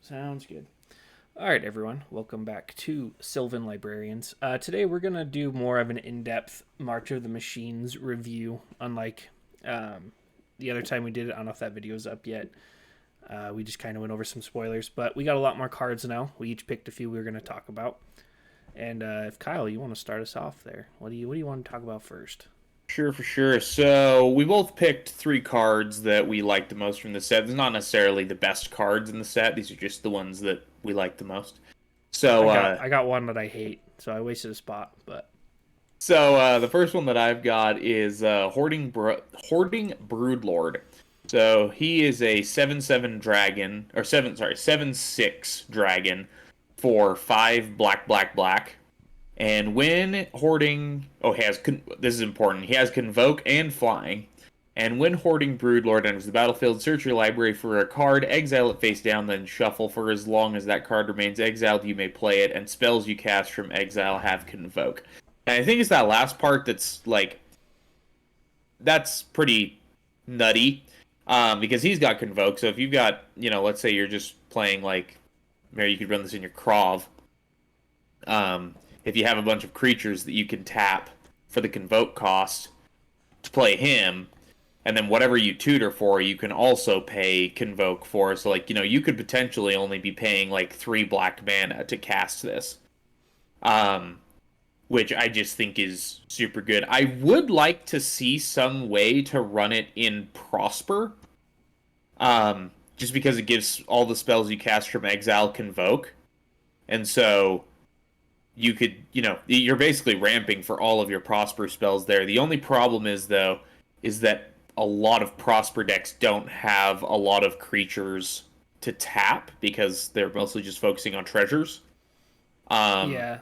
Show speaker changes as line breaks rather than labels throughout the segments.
Sounds good. All right, everyone. Welcome back to Sylvan Librarians. Today we're going to do more of an in-depth March of the Machines review, unlike the other time we did it. I don't know if that video's up yet. We just kind of went over some spoilers, but we got a lot more cards now. We each picked a few we were going to talk about. And if Kyle, you want to start us off there, what do you want to talk about first?
Sure, for sure. So we both picked three cards that we liked the most from the set. It's not necessarily the best cards in the set. These are just the ones that we liked the most. So,
I got one that I hate, so I wasted a spot, but
the first one that I've got is Hoarding Broodlord. So he is a 7/7 dragon, or 7/6 dragon for 5 black, black, black. And when hoarding, this is important. He has Convoke and Flying. And when hoarding Broodlord enters the battlefield, search your library for a card, exile it face down, then shuffle. For as long as that card remains exiled, you may play it. And spells you cast from exile have Convoke. And I think it's that last part that's pretty nutty, because he's got Convoke. So if you've got, let's say you're just playing maybe you could run this in your Krav. If you have a bunch of creatures that you can tap for the Convoke cost to play him, and then whatever you tutor for, you can also pay Convoke for. So, you could potentially only be paying 3 black mana to cast this. Which I just think is super good. I would like to see some way to run it in Prosper. Just because it gives all the spells you cast from exile Convoke. And so you could, you're basically ramping for all of your Prosper spells there. The only problem is that a lot of Prosper decks don't have a lot of creatures to tap because they're mostly just focusing on treasures.
yeah.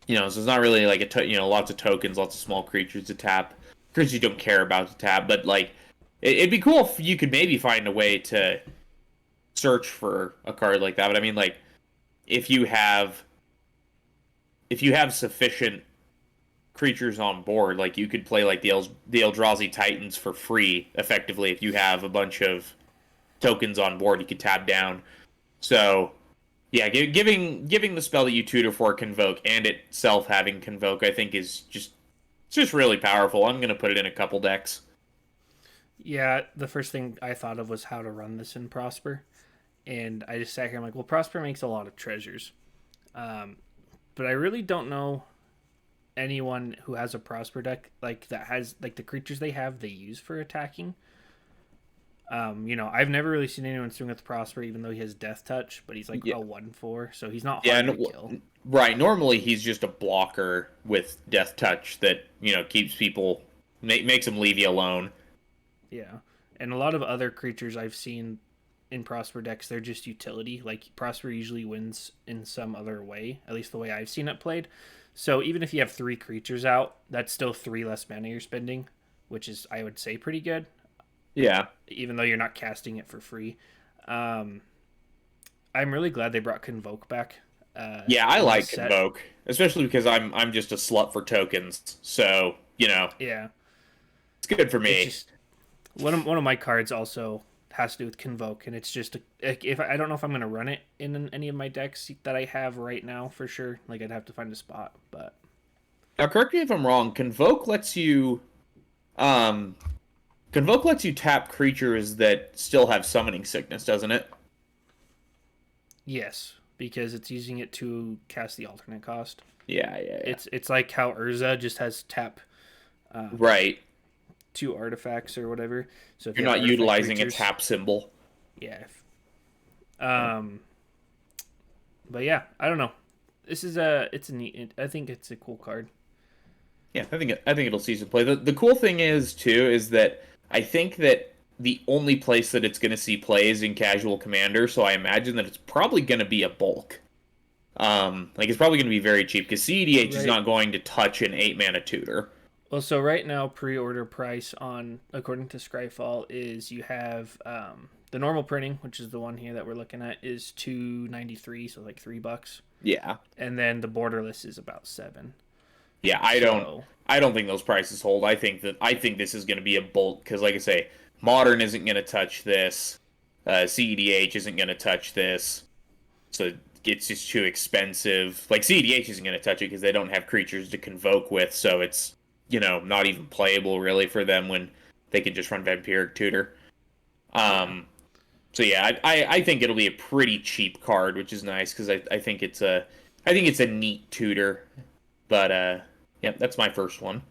So it's not really lots of tokens, lots of small creatures to tap. Creatures you don't care about to tap, but it'd be cool if you could maybe find a way to search for a card like that. But I mean, if you have sufficient creatures on board, you could play the Eldrazi Titans for free, effectively, if you have a bunch of tokens on board you could tap down. So, yeah, giving the spell that you tutor for Convoke and itself having Convoke, I think is just really powerful. I'm going to put it in a couple decks.
Yeah, the first thing I thought of was how to run this in Prosper. And I just sat here, I'm like, well, Prosper makes a lot of treasures. But I really don't know anyone who has a Prosper deck that has the creatures they have they use for attacking. I've never really seen anyone swing with Prosper, even though he has Death Touch, but he's
Yeah,
a 1/4, so he's not
yeah,
hard to kill.
right. Normally, he's just a blocker with Death Touch that keeps people makes them leave you alone.
Yeah, and a lot of other creatures I've seen in Prosper decks, they're just utility. Prosper usually wins in some other way, at least the way I've seen it played. So even if you have 3 creatures out, that's still 3 less mana you're spending, which is, I would say, pretty good.
Yeah.
Even though you're not casting it for free. I'm really glad they brought Convoke back.
Yeah, I
In
like
this set.
Convoke, especially because I'm just a slut for tokens. So,
Yeah,
it's good for
it's
me.
just one of my cards also has to do with Convoke, and it's just if I don't know if I'm gonna run it in any of my decks that I have right now for sure. I'd have to find a spot, but
Now, correct me if I'm wrong. Um, Convoke lets you tap creatures that still have summoning sickness, doesn't it?
yes, because it's using it to cast the alternate cost.
Yeah, yeah, yeah.
It's like how Urza just has tap um,
Right.
2 artifacts or whatever. So if
You're
you have
not
artifact
utilizing a
creatures,
tap symbol.
yeah.
Yeah,
Um, but yeah, I don't know. It's a neat. I think it's a cool card.
yeah. I think it'll see some play. The cool thing is too is that I think that the only place that it's going to see play is in Casual Commander. So I imagine that it's probably going to be a bulk. It's probably going to be very cheap because CEDH is
Right.
not going to touch an 8 mana tutor.
Well, so right now pre-order price on according to Scryfall is you have the normal printing, which is the one here that we're looking at, is $2.93, so $3.
Yeah,
And then the borderless is about 7.
yeah.
So
I don't think those prices hold. I think this is going to be a bulk because, like I say, Modern isn't going to touch this. CEDH isn't going to touch this, so it's just too expensive. Like, CEDH isn't going to touch it because they don't have creatures to convoke with, so it's, not even playable really for them when they can just run Vampiric Tutor. So yeah, I think it'll be a pretty cheap card, which is nice because I think it's a neat tutor. But yeah, that's my first one.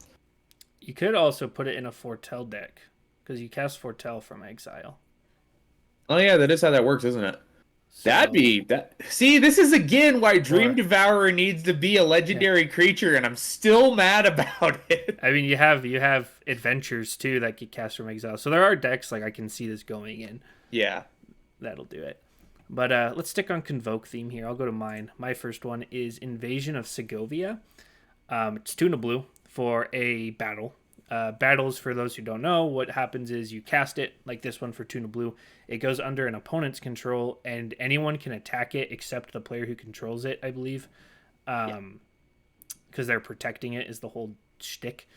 You could also put it in a Foretell deck because you cast Foretell from exile.
Oh yeah, that is how that works, isn't it?
So,
That'd be that. See, this is again why Dream
or,
Devourer needs to be a
yeah.
legendary creature, and I'm still mad about it.
I mean, you have adventures too that get cast from exile. So there are decks like I can see this going in.
Yeah.
That'll do it. But let's stick on Convoke theme here. I'll go to mine. My first one is Invasion of Segovia. It's 2 and a blue for a battle. Battles, for those who don't know, what happens is you cast it, like this one for 2 and a blue. It goes under an opponent's control, and anyone can attack it except the player who controls it, I believe. Because they're protecting it is the whole shtick.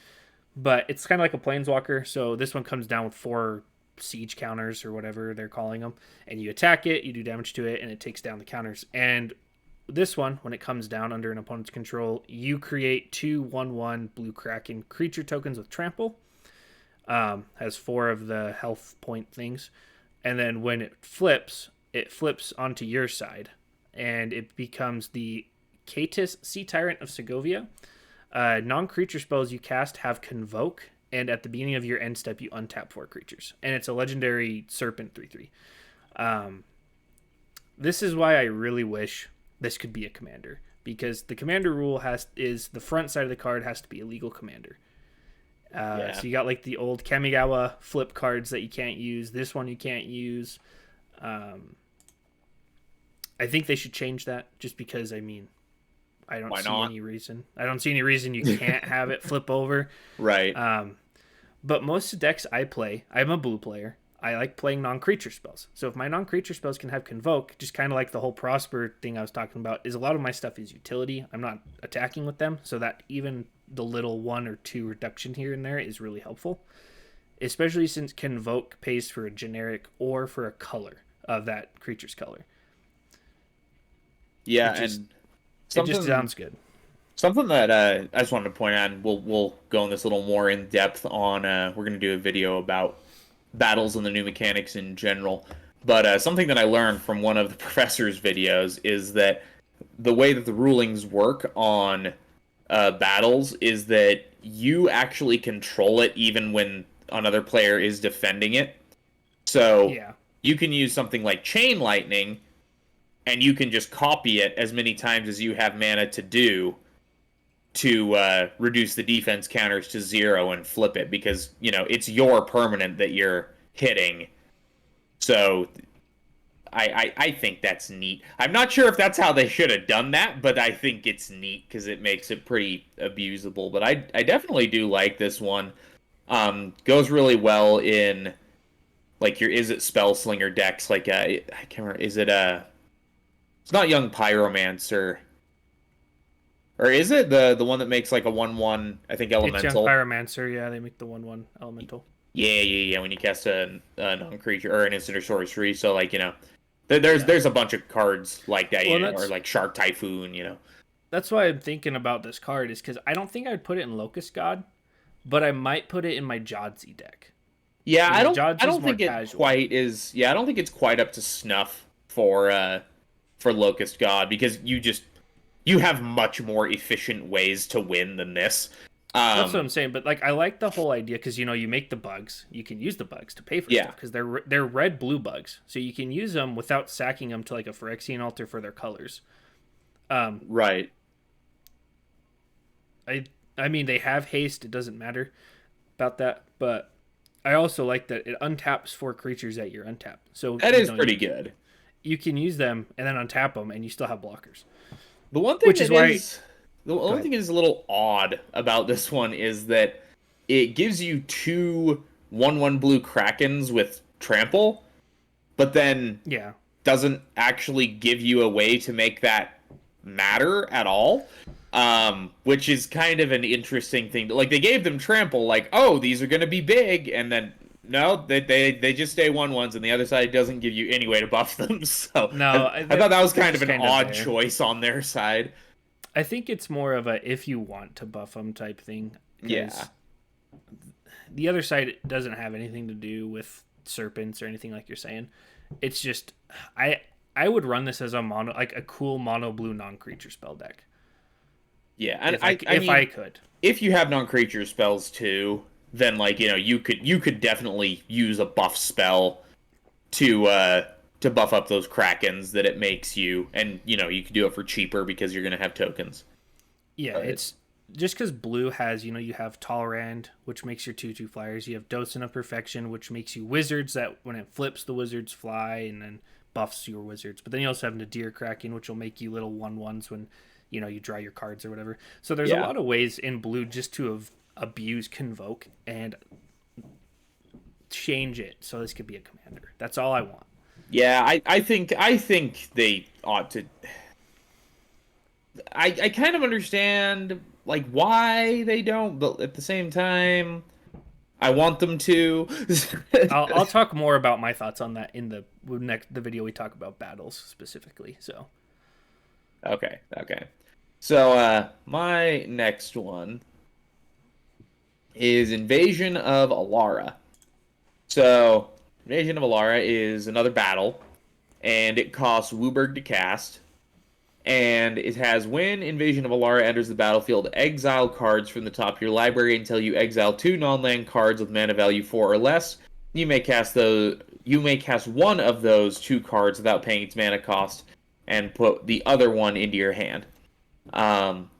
But it's kind of like a Planeswalker, so this one comes down with 4 siege counters or whatever they're calling them, and you attack it, you do damage to it, and it takes down the counters. And this one, when it comes down under an opponent's control, you create 2 1/1 blue Kraken creature tokens with trample. Has 4 of the health point things, and then when it flips onto your side, and it becomes the Catus Sea Tyrant of Segovia. Non-creature spells you cast have Convoke, and at the beginning of your end step, you untap 4 creatures. And it's a legendary Serpent 3/3. This is why I really wish this could be a commander, because the commander rule is the front side of the card has to be a legal commander. So you got like the old Kamigawa flip cards that you can't use. This one you can't use. I think they should change that, just because, I mean, I don't see any reason. I don't see any reason you can't have it flip over.
Right.
But most decks I play, I'm a blue player. I like playing non-creature spells. So if my non-creature spells can have Convoke, just kind of like the whole Prosper thing I was talking about, is a lot of my stuff is utility. I'm not attacking with them, so that even the little 1 or 2 reduction here and there is really helpful. Especially since Convoke pays for a generic or for a color of that creature's color.
Yeah,
it just sounds good.
Something that I just wanted to point out, and we'll go in this a little more in depth on. We're going to do a video about battles and the new mechanics in general. But something that I learned from one of the professor's videos is that the way that the rulings work on battles is that you actually control it even when another player is defending it. So you can use something like Chain Lightning, and you can just copy it as many times as you have mana to do to reduce the defense counters to 0 and flip it, because, it's your permanent that you're hitting. So I think that's neat. I'm not sure if that's how they should have done that, but I think it's neat because it makes it pretty abusable. But I definitely do like this one. Goes really well in, like, your Is It Spellslinger decks. Like, I can't remember, is it it's not Young Pyromancer. Or is it the one that makes like a 1/1, I think, elemental?
It's Young Pyromancer, yeah, they make the 1/1 elemental.
Yeah, when you cast a non-creature or an instant or sorcery. So, like, there's a bunch of cards like that, or like Shark Typhoon,
That's why I'm thinking about this card, is because I don't think I'd put it in Locust God, but I might put it in my Jodsy deck.
Yeah, I don't think it quite is. Yeah, I don't think it's quite up to snuff for Locust God, because you have much more efficient ways to win than this.
That's what I'm saying. But, like, I like the whole idea because, you make the bugs. You can use the bugs to pay for stuff because they're red-blue bugs. So you can use them without sacking them to, like, a Phyrexian altar for their colors.
Right.
I mean, they have haste. It doesn't matter about that. But I also like that it untaps 4 creatures that you're untapped. So
that is pretty good.
You can use them and then untap them, and you still have blockers.
The one thing the only thing that is a little odd about this one is that it gives you 2 1/1 blue Krakens with trample, but then doesn't actually give you a way to make that matter at all. Which is kind of an interesting thing. Like, they gave them trample, like, oh, these are going to be big, and then No, they just stay 1/1s, and the other side doesn't give you any way to buff them. So
No,
I thought that was
they're
kind of
just
an
kind of
odd
there.
choice on their side.
I think it's more of a if you want to buff them type thing
Yeah.
because the other side doesn't have anything to do with serpents or anything like you're saying. It's just I I would run this as a mono like a cool mono blue non creature spell deck
Yeah, and I
if I
mean,
could.
if you have non-creature spells too, then like you could definitely use a buff spell to buff up those krakens that it makes you, and you could do it for cheaper because you're gonna have tokens.
Yeah,
But
it's just because blue has you have Tolerand, which makes your 2/2 flyers. You have Docent of Perfection, which makes you wizards that when it flips, the wizards fly and then buffs your wizards. But then you also have Nadir Kraken, which will make you little 1/1s when you draw your cards or whatever. So there's a
yeah,
lot of ways in blue just to abuse Convoke and change it so this could be a commander. That's all I want.
yeah, I think they ought to. I kind of understand like why they don't, but at the same time, I want them to.
I'll talk more about my thoughts on that in the video we talk about battles specifically. So
Okay, okay. So my next one is Invasion of Alara. So Invasion of Alara is another battle, and it costs Wooburg to cast. And it has when Invasion of Alara enters the battlefield, exile cards from the top of your library until you exile 2 non-land cards with mana value 4 or less. You may cast one of those 2 cards without paying its mana cost, and put the other one into your hand. Um,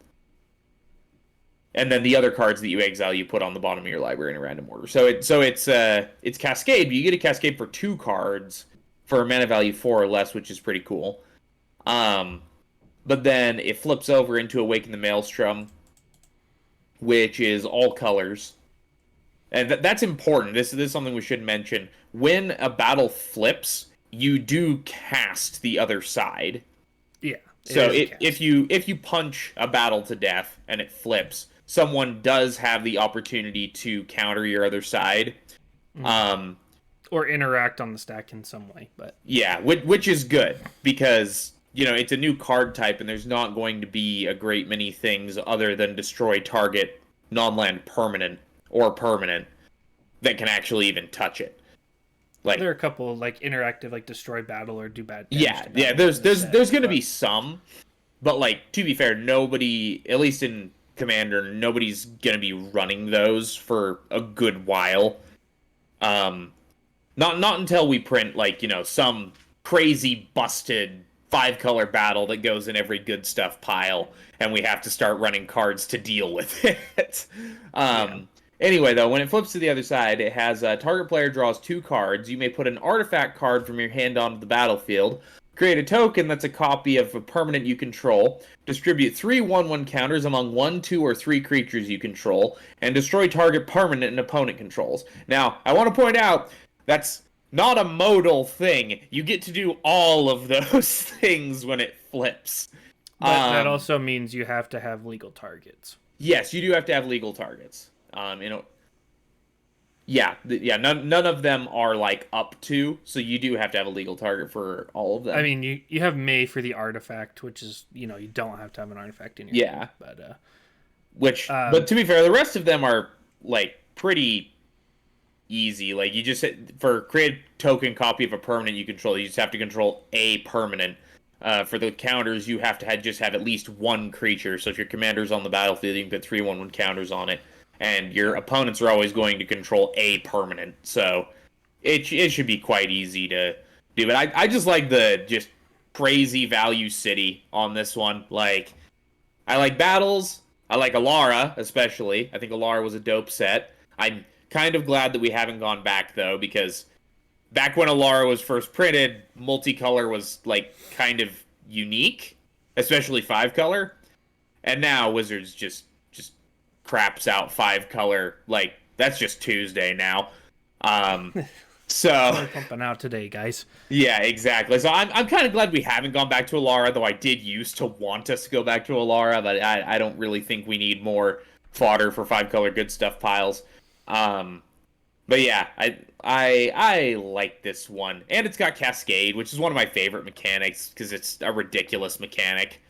and then the other cards that you exile, you put on the bottom of your library in a random order. It's Cascade, but you get a Cascade for 2 cards for a mana value 4 or less, which is pretty cool. But then it flips over into Awaken the Maelstrom, which is all colors. And that's important. This is something we should mention. When a battle flips, you do cast the other side.
yeah,
So if you punch a battle to death and it flips, someone does have the opportunity to counter your other side.
or interact on the stack in some way. But
Yeah, which is good because it's a new card type and there's not going to be a great many things other than destroy target non-land permanent or permanent that can actually even touch it.
there are
Like
a couple like interactive, like destroy battle or do bad damage
yeah,
to
yeah.
battle in the set,
There's going to be
but
some, but like to be fair, nobody, at least in Commander, nobody's going to be running those for a good while. Um, not until we print like some crazy busted 5-color battle that goes in every good stuff pile, and we have to start running cards to deal with it.
yeah,
Anyway, though, when it flips to the other side, it has target player draws 2 cards. You may put an artifact card from your hand onto the battlefield. Create a token that's a copy of a permanent you control. Distribute 3 1/1 counters among 1, 2, or 3 creatures you control. And destroy target permanent an opponent controls. Now, I want to point out that's not a modal thing. You get to do all of those things when it flips.
but that
Um,
also means you have to have legal targets.
yes, you do have to have legal targets. Yeah, yeah. None of them are like up to, so you do have to have a legal target for all of
I
them.
mean, you have May for the artifact, which is you don't have to have an artifact in your hand,
Yeah,
but
but to be fair, the rest of them are like pretty easy. Like you just for create token copy of a permanent you control, you just have to control a permanent. For the counters, you have to just have at least one creature. So if your commander's on the battlefield, you can put 3 1/1 counters on it, and your opponents are always going to control a permanent. So it should be quite easy to do. But I just like the just crazy value city on this one. Like I like battles. I like Alara especially. I think Alara was a dope set. I'm kind of glad that we haven't gone back though because back when Alara was first printed, multicolor was like kind of unique, especially 5-color. And now Wizards just craps out 5-color. Like that's just Tuesday now. Um, so
we're pumping out today, guys.
yeah, exactly. So I'm kind of glad we haven't gone back to Alara, though I did used to want us to go back to Alara, but I don't really think we need more fodder for 5-color good stuff piles. Um, but yeah, I like this one, and it's got Cascade, which is one of my favorite mechanics because it's a ridiculous mechanic.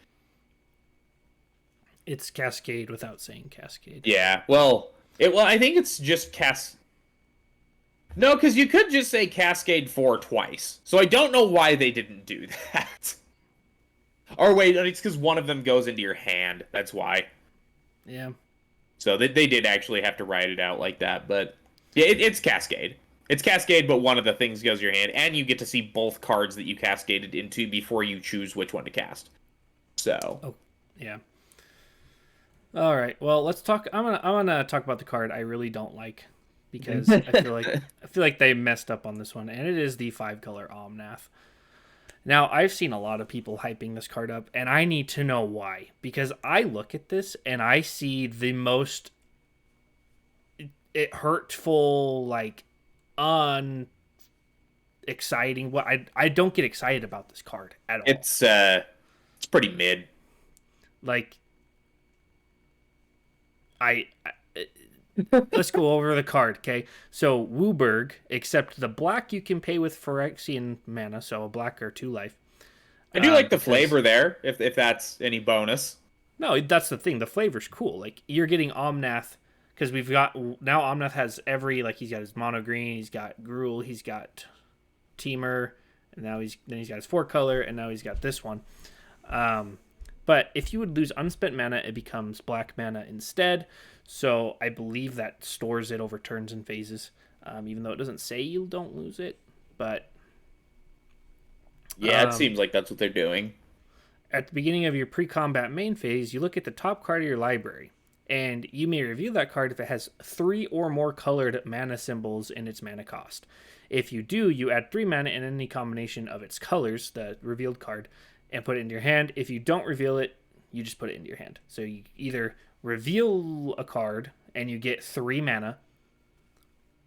It's Cascade without saying Cascade.
Yeah, well, I think it's just No, because you could just say Cascade 4 twice. So I don't know why they didn't do that. Or wait, it's because one of them goes into your hand. That's why.
Yeah.
So they did actually have to write it out like that, but yeah, it's Cascade. It's Cascade, but one of the things goes to your hand, and you get to see both cards that you cascaded into before you choose which one to cast. So.
Oh, yeah. All right. Well, let's talk. I'm gonna talk about the card I really don't like because I feel like they messed up on this one, and it is the 5-color Omnath. Now, I've seen a lot of people hyping this card up, and I need to know why. Because I look at this and I see the most hurtful, like, exciting. What I don't get excited about this card at all.
It's pretty mid.
Like, I let's go over the card, okay? So Wooburg, except the black you can pay with Phyrexian mana, so a black or 2 life.
I do like the flavor there, if that's any bonus.
No, that's the thing. The flavor's cool. Like, you're getting Omnath, because we've got, now Omnath has every, like, he's got his mono green, he's got Gruul, he's got Teamer, and now he's got his 4-color, and now he's got this one. But if you would lose unspent mana, it becomes black mana instead. So I believe that stores it over turns and phases, even though it doesn't say you don't lose it. But
yeah, it seems like that's what they're doing.
At the beginning of your pre-combat main phase, you look at the top card of your library, and you may reveal that card if it has 3 or more colored mana symbols in its mana cost. If you do, you add 3 mana in any combination of its colors, the revealed card, and put it into your hand. If you don't reveal it, you just put it into your hand. So you either reveal a card and you get 3 mana,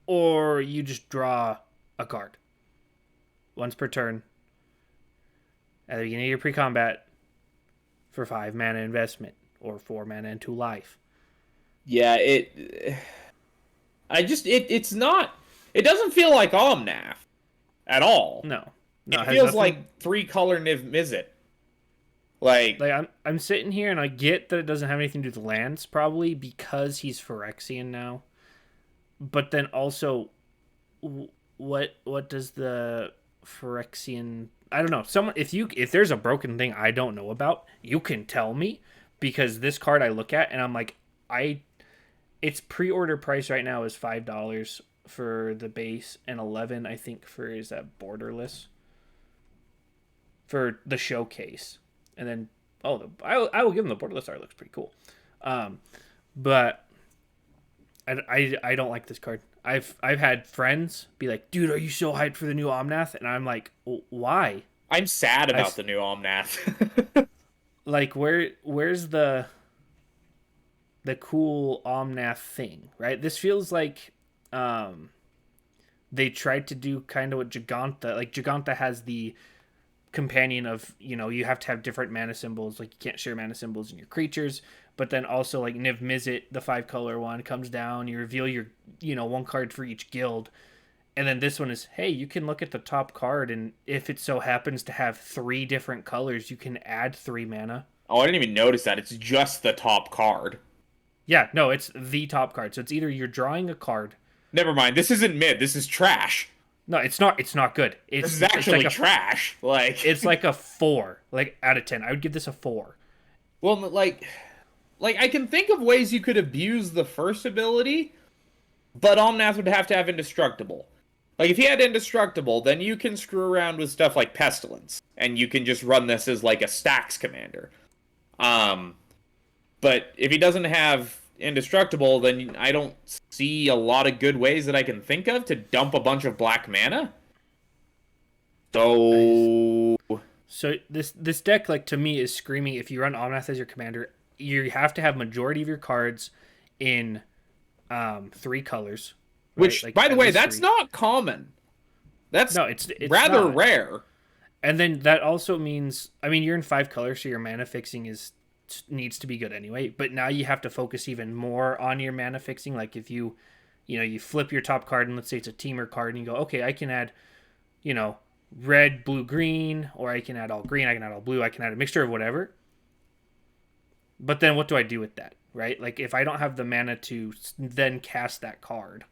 or you just draw a card once per turn at the beginning of your pre-combat for 5 mana investment or 4 mana and 2 life.
Yeah, it's not. It doesn't feel like Omnath at all.
No,
it feels like 3-color Niv Mizzet. Like
I'm sitting here and I get that it doesn't have anything to do with lands, probably because he's Phyrexian now. But then also, what does the Phyrexian? I don't know. Someone, if there's a broken thing I don't know about, you can tell me, because this card I look at and I'm like, its pre-order price right now is $5 for the base and 11, I think, for is that borderless for the showcase. And then, I will give him the borderless art. It looks pretty cool. But I don't like this card. I've had friends be like, dude, are you so hyped for the new Omnath? And I'm like, why?
I'm sad about the new Omnath.
Like, where's the cool Omnath thing, right? This feels like they tried to do kind of what Giganta, like Giganta has the companion of, you have to have different mana symbols, like you can't share mana symbols in your creatures, but then also like Niv Mizzet, the 5-color one, comes down, you reveal your 1 card for each guild, and then this one is, hey, you can look at the top card, and if it so happens to have 3 different colors, you can add 3 mana.
Oh, I didn't even notice that. It's just the top card.
Yeah, no, it's the top card. So it's either you're drawing a card.
Never mind. This isn't mid. This is trash.
No, it's not. It's not good.
This is actually like trash. Like
it's like a 4, like out of 10. I would give this a 4.
Well, like I can think of ways you could abuse the first ability, but Omnath would have to have Indestructible. Like if he had Indestructible, then you can screw around with stuff like Pestilence, and you can just run this as like a stacks commander. But if he doesn't have Indestructible, then I don't see a lot of good ways that I can think of to dump a bunch of black mana. So
this deck, like, to me, is screaming, if you run Omnath as your commander, you have to have majority of your cards in 3 colors. Right?
Which,
like,
by the way, that's not common. That's it's rather not rare.
And then that also means, I mean, you're in 5 colors, so your mana fixing needs to be good anyway. But now you have to focus even more on your mana fixing. Like if you You flip your top card, and let's say it's a teamer card, and you go, okay, I can add, you know, red, blue, green, or I can add all green, I can add all blue, I can add a mixture of whatever. But then what do I do with that, right? Like, if I don't have the mana to then cast that card,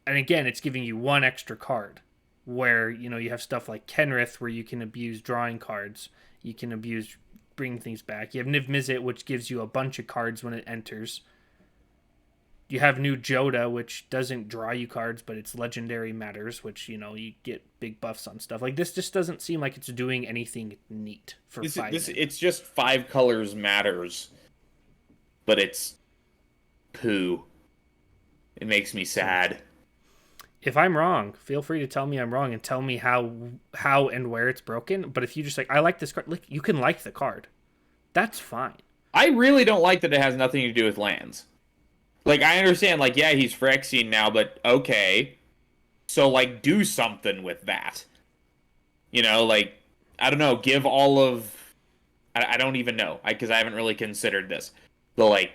and again, it's giving you one extra card, where, you have stuff like Kenrith, where you can abuse drawing cards, you can abuse bringing things back. You have Niv Mizzet, which gives you a bunch of cards when it enters. You have New Joda, which doesn't draw you cards, but it's legendary matters, which, you get big buffs on stuff. Like, this just doesn't seem like it's doing anything neat for
It's just 5 colors matters, but it's poo. It makes me sad.
If I'm wrong, feel free to tell me I'm wrong and tell me how and where it's broken. But if you just I like this card, like, you can like the card. That's fine.
I really don't like that it has nothing to do with lands. Like, I understand, like, yeah, he's Phyrexian now, but okay. So, like, do something with that. Like, I don't know, give all of... I don't even know, because I haven't really considered this. But, like,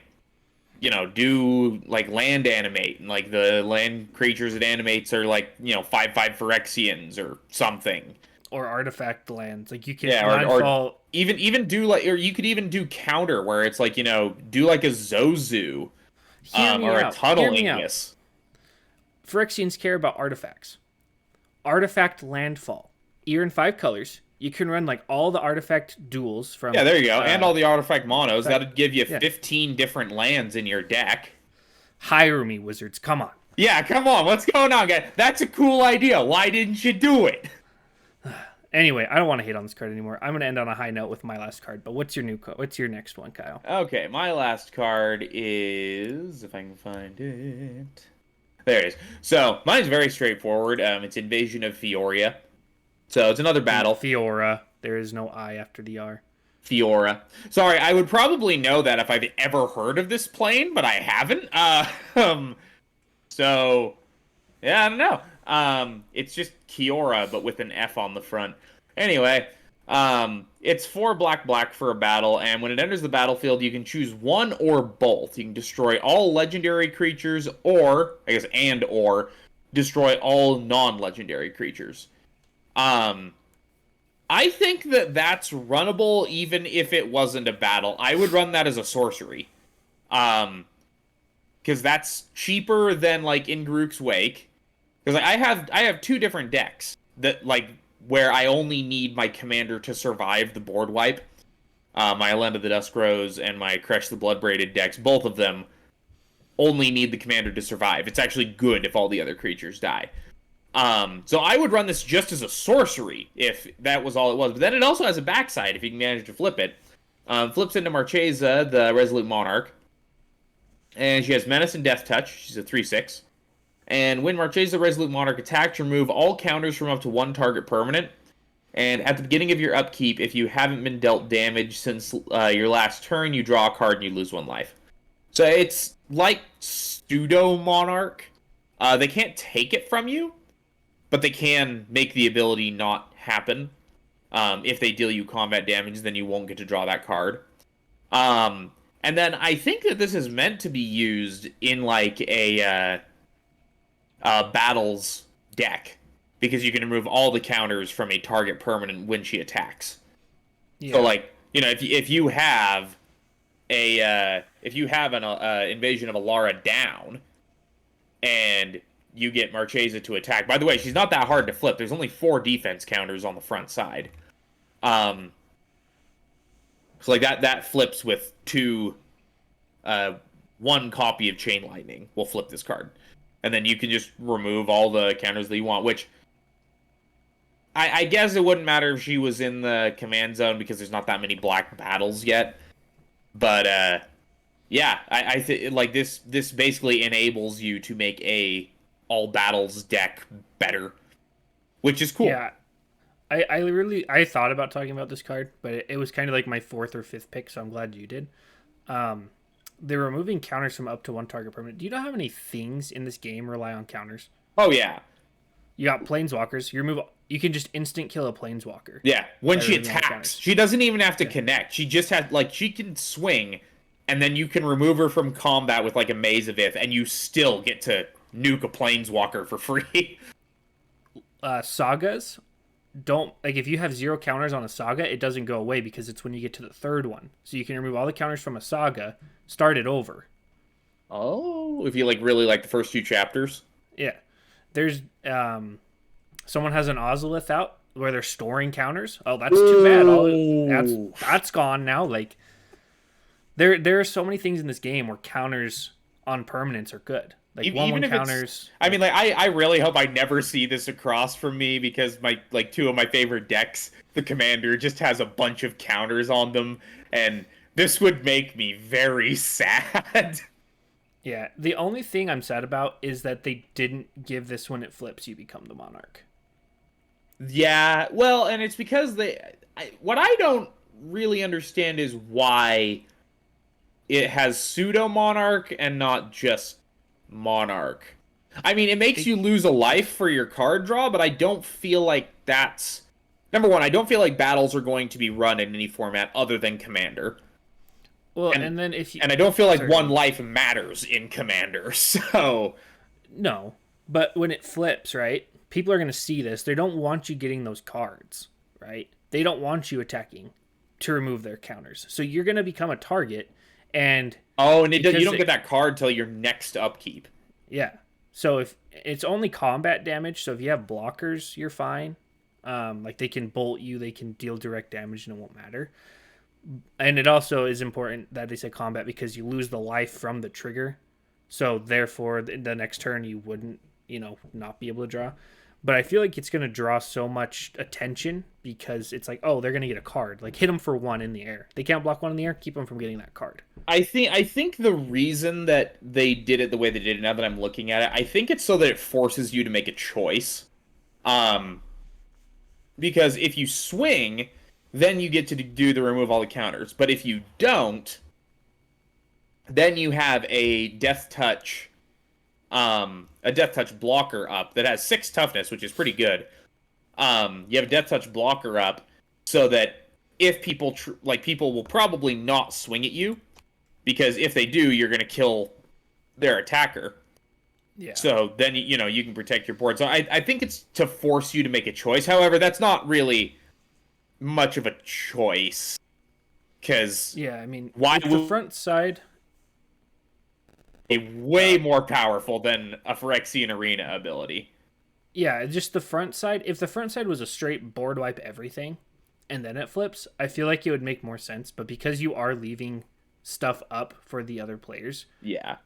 do, like, land animate, and, like, the land creatures it animates are, like, 5/5 Phyrexians or something.
Or artifact lands. Like, you can
or even do, like, or you could even do counter, where it's, like, do, like, a Zozu. Or a Tuttlingus.
Phyrexians care about artifacts. Artifact landfall. You're in 5 colors. You can run, like, all the artifact duels from...
Yeah, there you go. And all the artifact monos. That'd give you 15 different lands in your deck.
Hire me, Wizards. Come on.
Yeah, come on. What's going on, guys? That's a cool idea. Why didn't you do it?
Anyway, I don't want to hate on this card anymore. I'm going to end on a high note with my last card. But what's your next one, Kyle?
Okay, my last card is... If I can find it... There it is. So, mine's very straightforward. It's Invasion of Fioria. So, it's another battle.
Fiora. There is no I after the R.
Fiora. Sorry, I would probably know that if I've ever heard of this plane, but I haven't. So, yeah, I don't know. It's just Kiora, but with an F on the front. Anyway, it's 4 black for a battle, and when it enters the battlefield, you can choose one or both. You can destroy all legendary creatures, or destroy all non-legendary creatures. I think that's runnable even if it wasn't a battle. I would run that as a sorcery. Because that's cheaper than, like, Ingruk's Wake. Because, like, I have 2 different decks that, like, where I only need my commander to survive the board wipe. My Elenda the Dusk Rose and my Kresh the Bloodbraided decks, both of them only need the commander to survive. It's actually good if all the other creatures die. So I would run this just as a sorcery if that was all it was. But then it also has a backside if you can manage to flip it. Flips into Marchesa, the Resolute Monarch. And she has Menace and Death Touch. She's a 3/6. And when Marchesa Resolute Monarch attacks, remove all counters from up to 1 target permanent. And at the beginning of your upkeep, if you haven't been dealt damage since your last turn, you draw a card and you lose 1 life. So it's like Pseudo Monarch. They can't take it from you, but they can make the ability not happen. If they deal you combat damage, then you won't get to draw that card. And then I think that this is meant to be used in, like, a battles deck, because you can remove all the counters from a target permanent when she attacks. Yeah. So, like, if you have an Invasion of Alara down, and you get Marchesa to attack. By the way, she's not that hard to flip. There's only 4 defense counters on the front side. So, like, that flips with 1 copy of Chain Lightning will flip this card. And then you can just remove all the counters that you want, which I guess it wouldn't matter if she was in the command zone because there's not that many black battles yet. But, yeah, I think, like, this basically enables you to make a all battles deck better, which is cool.
Yeah. I thought about talking about this card, but it was kind of like my 4th or 5th pick, so I'm glad you did. They're removing counters from up to 1 target permanent. Do you know how many things in this game rely on counters?
Oh, yeah.
You got Planeswalkers. You can just instant kill a Planeswalker.
Yeah, when she attacks. She doesn't even have to connect. She just has, like, she can swing and then you can remove her from combat with like a Maze of Ith, and you still get to nuke a planeswalker for free.
Sagas don't like if you have 0 counters on a saga, it doesn't go away because it's when you get to the third one. So you can remove all the counters from a saga, start it over.
Oh, if you like really like the first 2 chapters.
Yeah. There's someone has an Ozolith out where they're storing counters. Oh, that's too bad. That's gone now. Like there are so many things in this game where counters on permanents are good. Like one
Even if
counters.
I mean, like I really hope I never see this across from me because my like 2 of my favorite decks, the commander, just has a bunch of counters on them, and this would make me very sad.
Yeah, the only thing I'm sad about is that they didn't give this when it flips, you become the monarch.
Yeah, well, and it's because what I don't really understand is why it has pseudo monarch and not just monarch. I mean, it makes you lose a life for your card draw, but I don't feel like that's number one. I don't feel like battles are going to be run in any format other than commander.
Well, and then if you
and I don't feel like one life matters in commander. So
no, but when it flips, right? People are going to see this. They don't want you getting those cards, right? They don't want you attacking to remove their counters. So you're going to become a target, and
and you don't get that card till your next upkeep.
Yeah. So if it's only combat damage, so if you have blockers, you're fine. Like they can bolt you, they can deal direct damage, and it won't matter. And it also is important that they say combat because you lose the life from the trigger. So therefore, the next turn you wouldn't, not be able to draw. But I feel like it's going to draw so much attention because it's like, oh, they're going to get a card. Like hit them for 1 in the air. They can't block 1 in the air. Keep them from getting that card.
I think the reason that they did it the way they did it, now that I'm looking at it, I think it's so that it forces you to make a choice. Because if you swing, then you get to do the remove all the counters. But if you don't, then you have a death touch blocker up that has 6 toughness, which is pretty good. You have a death touch blocker up so that if people people will probably not swing at you, because if they do, you're going to kill their attacker.
Yeah.
So then you can protect your board. So I think it's to force you to make a choice. However, that's not really much of a choice, because
I mean,
why
the front side
way more powerful than a Phyrexian Arena ability.
Yeah, just the front side. If the front side was a straight board wipe everything, and then it flips, I feel like it would make more sense. But because you are leaving stuff up for the other players,
yeah.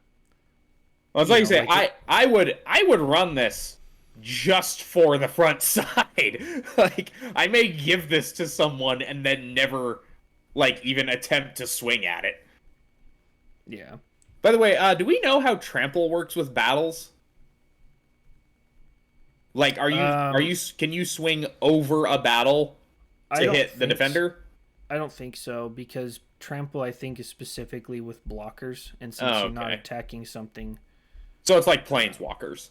Well, it's like you say, I would run this just for the front side. Like, I may give this to someone and then never, even attempt to swing at it.
Yeah.
By the way, do we know how trample works with battles? Like, can you swing over a battle to hit the defender?
I don't think so, because trample, I think, is specifically with blockers, and since you're not attacking something...
So it's like planeswalkers.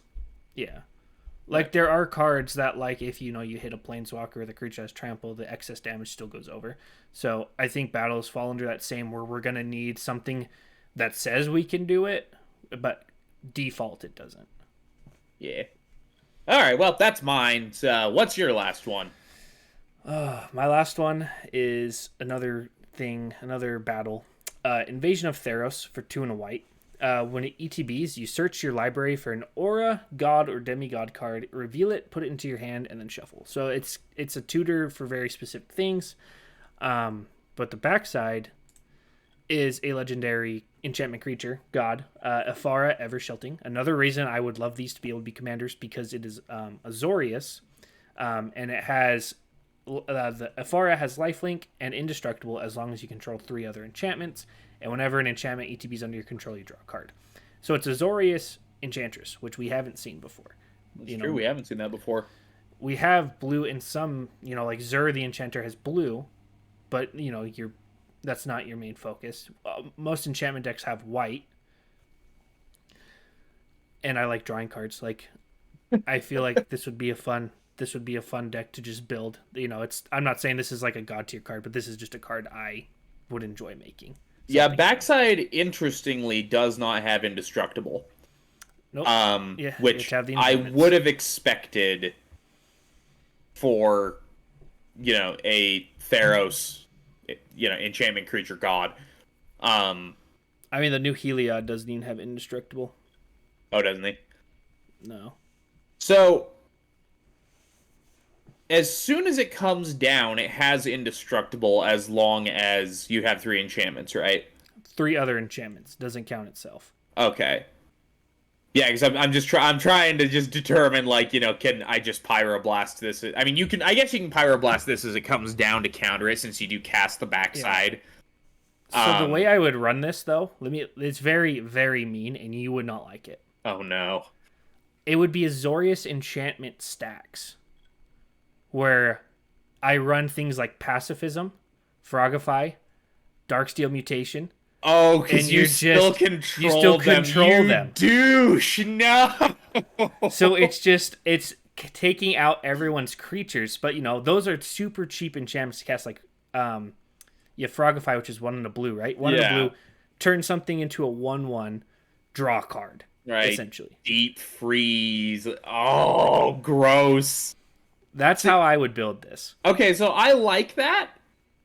Yeah. Like, there are cards that, if you hit a planeswalker or the creature has trample, the excess damage still goes over. So I think battles fall under that same where we're going to need something that says we can do it, but default it doesn't.
Yeah. All right, well, that's mine. So what's your last one?
My last one is another battle. Invasion of Theros for 2 and a white. When it ETBs, you search your library for an aura, god, or demigod card, reveal it, put it into your hand, and then shuffle. So it's a tutor for very specific things. But the backside is a legendary enchantment creature, god, Afara Evershelting. Another reason I would love these to be able to be commanders, because it is Azorius, and it has... the Afara has lifelink and indestructible as long as you control 3 other enchantments, and whenever an enchantment ETBs under your control, you draw a card. So it's Azorius Enchantress, which we haven't seen before.
That's true, we haven't seen that before.
We have blue in some, like Zur the Enchanter has blue, but that's not your main focus. Most enchantment decks have white, and I like drawing cards. Like, I feel like this would be a fun deck to just build. I'm not saying this is like a god tier card, but this is just a card I would enjoy making.
Yeah, backside interestingly does not have indestructible.
Nope. Yeah,
Which
have the
I
enchantments.
would have expected for, a Theros, enchantment creature god. Um,
I mean, the new Heliod doesn't even have indestructible.
oh, doesn't he?
No.
So, as soon as it comes down, it has indestructible as long as you have 3 enchantments, right?
3 other enchantments. Doesn't count itself.
Okay. Yeah, because I'm trying to just determine, like, can I just Pyroblast this? I mean, I guess you can Pyroblast this as it comes down to counter it, since you do cast the backside.
So the way I would run this, though, it's very, very mean, and you would not like it.
Oh no.
It would be Azorius enchantment stacks, where I run things like Pacifism, Frogify, Darksteel Mutation.
Oh, because you still control them. Douche, no.
So it's taking out everyone's creatures, but those are super cheap enchantments to cast. Like you have Frogify, which is 1 in a blue, right? 1 in a blue, turn something into a 1/1, draw a card. Right. Essentially.
Deep freeze. Oh, gross.
That's how I would build this.
Okay, so I like that.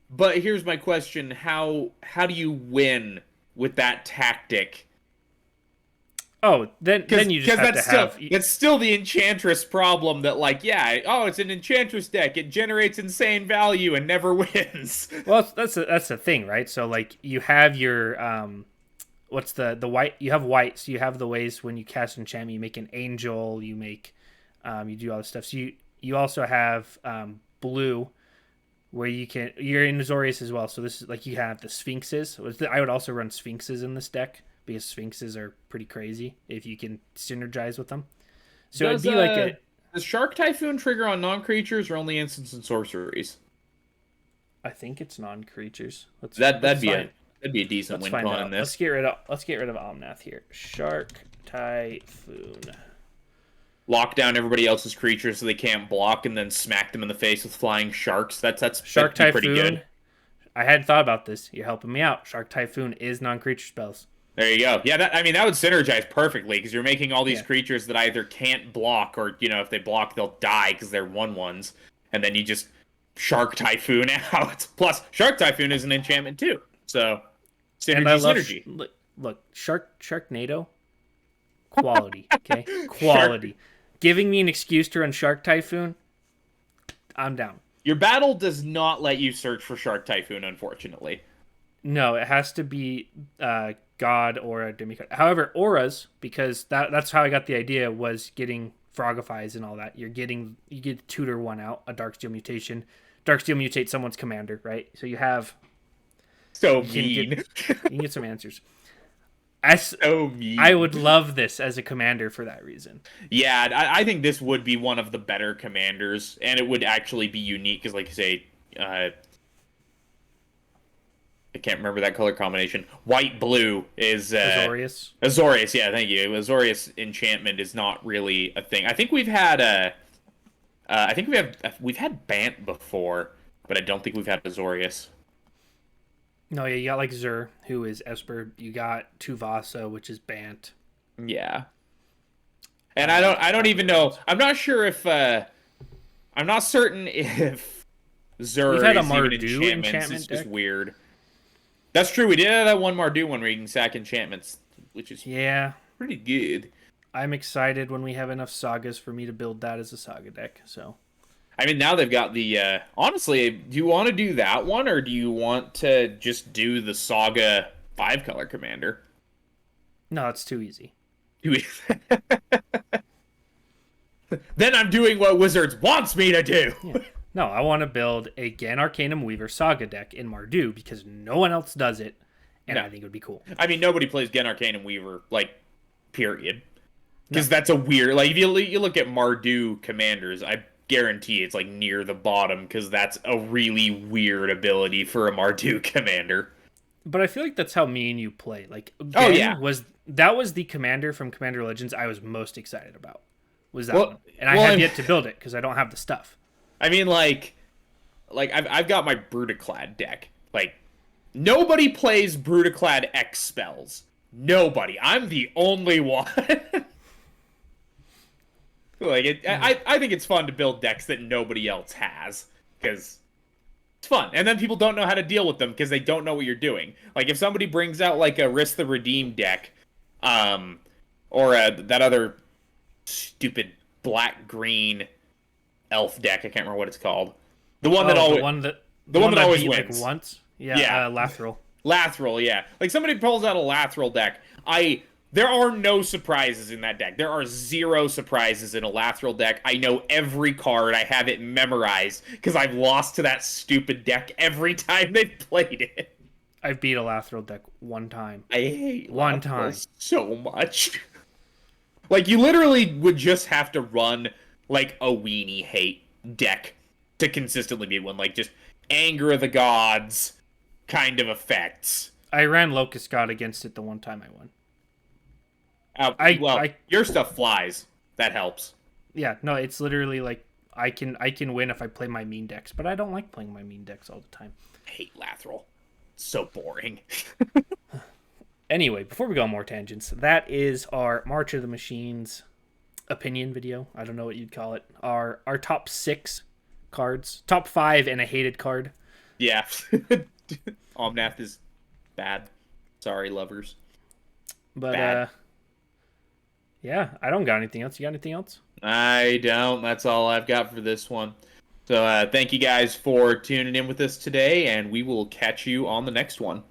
But here's my question: How do you win with that tactic?
Oh, then you just have to have.
It's still the Enchantress problem that, like, it's an Enchantress deck. It generates insane value and never wins.
Well, that's the thing, right? So, like, you have your what's the white? You have white, so you have the ways when you cast enchantment, you make an angel, you make, you do all this stuff. So you also have blue, where you're in Azorius as well. So this is like you have the Sphinxes. I would also run Sphinxes in this deck because Sphinxes are pretty crazy if you can synergize with them. So it'd be like
does Shark Typhoon trigger on non-creatures or only instants and sorceries?
I think it's non-creatures.
That'd be a decent win con in this.
Let's get rid of Omnath here. Shark Typhoon.
Lock down everybody else's creatures so they can't block, and then smack them in the face with flying sharks. That's
Shark Typhoon.
Pretty good.
I hadn't thought about this. You're helping me out. Shark Typhoon is non-creature spells.
There you go. Yeah, that would synergize perfectly because you're making all these creatures that either can't block or, if they block, they'll die because they're 1/1s, and then you just Shark Typhoon out. Plus, Shark Typhoon is an enchantment too, so synergy.
Look, Sharknado, quality. Okay, quality. Giving me an excuse to run Shark Typhoon, I'm down.
Your battle does not let you search for Shark Typhoon, unfortunately.
No, it has to be God or a demigod. However, auras, because that's how I got the idea, was getting Frogifies and all that. You get tutor 1 out, a Darksteel Mutation. Darksteel mutate someone's commander, right? So you have...
So mean.
You can get some answers.
So mean.
I would love this as a commander for that reason.
Yeah, I think this would be one of the better commanders, and it would actually be unique, because, like you say, I can't remember that color combination. White-blue is...
Azorius.
Azorius, yeah, thank you. Azorius enchantment is not really a thing. I think we've had we've had Bant before, but I don't think we've had Azorius.
No, yeah, you got like Zur, who is Esper. You got Tuvasa, which is Bant.
Yeah. And I don't even know. I'm not sure if I'm not certain if Zur is even enchantments. It's just weird. That's true. We did have that one Mardu one where you can sack enchantments, which is pretty good.
I'm excited when we have enough sagas for me to build that as a saga deck. So,
I mean, now they've got the... honestly, do you want to do that one, or do you want to just do the Saga 5-color commander?
No, it's too easy.
Then I'm doing what Wizards wants me to do!
Yeah. No, I want to build a Gan Arcanum Weaver Saga deck in Mardu, because no one else does it, and I think it would be cool.
I mean, nobody plays Gan Arcanum Weaver, like, period. Because that's a weird... Like, if you look at Mardu commanders, I guarantee it's like near the bottom because that's a really weird ability for a Mardu commander.
But I feel like that's how me and you play. Like, Gan was the commander from Commander Legends I was most excited about. Was that one? And I have yet to build it because I don't have the stuff.
I mean, like I've got my Brutaclad deck. Like Nobody plays Brutaclad X spells. Nobody. I'm the only one. I think it's fun to build decks that nobody else has because it's fun, and then people don't know how to deal with them because they don't know what you're doing. Like if somebody brings out like a Risk the Redeem deck, or that other stupid black green elf deck. I can't remember what it's called. The one that always the one that always wins.
Like once. Yeah. Lathril.
Lathril, yeah. Like somebody pulls out a Lathril deck. There are no surprises in that deck. There are 0 surprises in a Lathril deck. I know every card. I have it memorized because I've lost to that stupid deck every time they've played it.
I've beat a Lathril deck one time.
I hate
one
Lathril
time
so much. Like you literally would just have to run like a weenie hate deck to consistently beat one. Like just Anger of the Gods kind of effects.
I ran Locust God against it the one time I won.
Your stuff flies. That helps.
Yeah, no, it's literally like I can win if I play my mean decks, but I don't like playing my mean decks all the time.
I hate Lathril. It's so boring.
Anyway, before we go on more tangents, that is our March of the Machines opinion video. I don't know what you'd call it. Our top 6 cards, top 5 and a hated card.
Yeah. Omnath is bad. Sorry, lovers.
But
bad.
Yeah, I don't got anything else. You got anything else?
I don't. That's all I've got for this one. So thank you guys for tuning in with us today, and we will catch you on the next one.